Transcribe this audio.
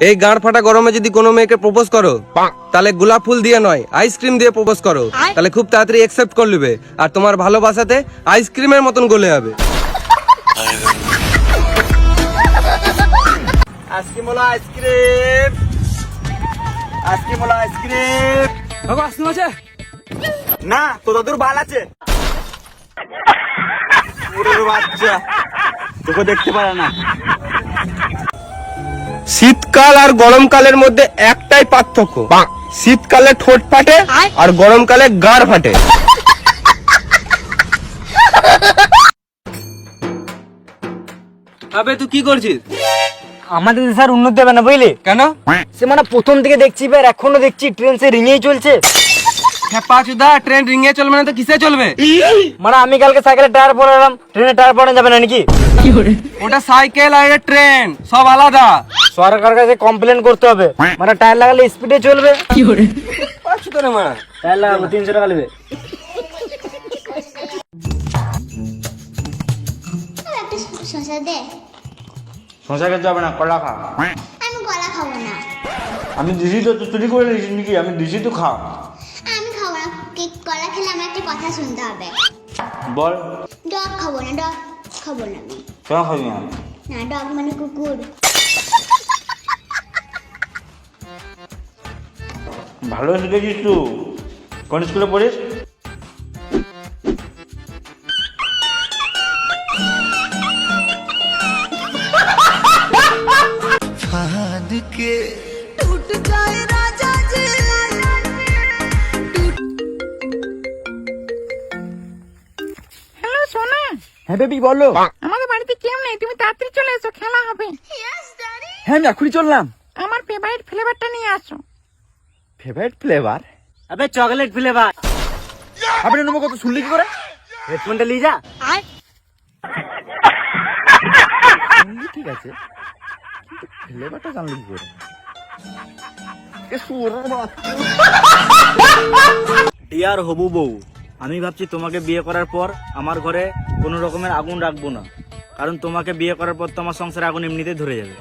এই গাঁড় ফাটা গরমে যদি কোনো মেয়েকে প্রপোজ করো তাহলে গোলাপ ফুল দিয়ে নয় আইসক্রিম দিয়ে প্রপোজ করো, তাহলে খুব তাড়াতাড়ি অ্যাকসেপ্ট করে নেবে আর তোমার ভালোবাসাতে আইসক্রিমের মতন গলে যাবে। আইসক্রিম হলো আইসক্রিম, আইসক্রিম হলো আইসক্রিম। বাবা আইসক্রিম আছে? না, তো দাদুর বাল আছে। ওরে বাচ্চা, তোকে দেখতে পারে না। শীতকাল আর গরমকালের মধ্যে একটাই পার্থক্য, শীতকালে ঠোঁট ফাটে আর গরমকালে গাড় ফাটে। আবে তুই কি করছিস? আমাদের স্যার উন্নতি হবে না বুঝলি? কেন? সে মানে প্রথম থেকে দেখছি এবার এখনো দেখছি ট্রেন সে রিঙেই চলছে। পাঁচুদা ট্রেন রিঙে চলবে না তো কিসে চলবে? মানে আমি কালকে সাইকেলের টায়ার পরালাম, ট্রেনের টায়ার পরানো যাবে না নাকি? ওটা সাইকেল আর এটা ট্রেন সব আলাদা। সরকার কাছে কমপ্লেন করতে হবে, মানে টায়ার লাগালে স্পিডে চলবে। পাঁচুদা রে মা, টায়ার লাগাবো 300 টাকা নেবে। একটা শসা দে। শশা খেতে হবে না, কলা খা। আমি কলা খাবো না। আমি দিছি তো, তুই চুরি করে নিয়েছিস নাকি? আমি দিছি তো, খা। আমি খাবো না, কলা খেলে আমার একটা কথা শুনতে হবে। বল। ডগ খাবো না, ডগ খাবো না আমি। কেন খাবি না? না, ডগ মানে কুকুর। ভালো শিখেছিস তুই। কোন স্কুলে পড়িস? হ্যালো সোনা, হ্যাঁ বেবি বলো। আমাদের বাড়িতে কেউ নেই, তুমি তাড়াতাড়ি চলে এসো, খেলা হবে। হ্যাঁ আমি এখনই চললাম। আমার ফেভারিট ফ্লেভারটা নিয়ে আসো। Favourite flavour? আবে চকলেট ফ্লেভার। আপনি নেবো কত শুনলি কি করে? হেডফোনটা নিয়ে যা। শুনলি ঠিক আছে, কিন্তু ফ্লেভারটা জানলি কি করে? ডিয়ার হবু বউ, আমি ভাবছি তোমাকে বিয়ে করার পর আমার ঘরে কোনো রকমের আগুন রাখবো না, কারণ তোমাকে বিয়ে করার পর তো আমার সংসারে আগুন এমনিতেই ধরে যাবে।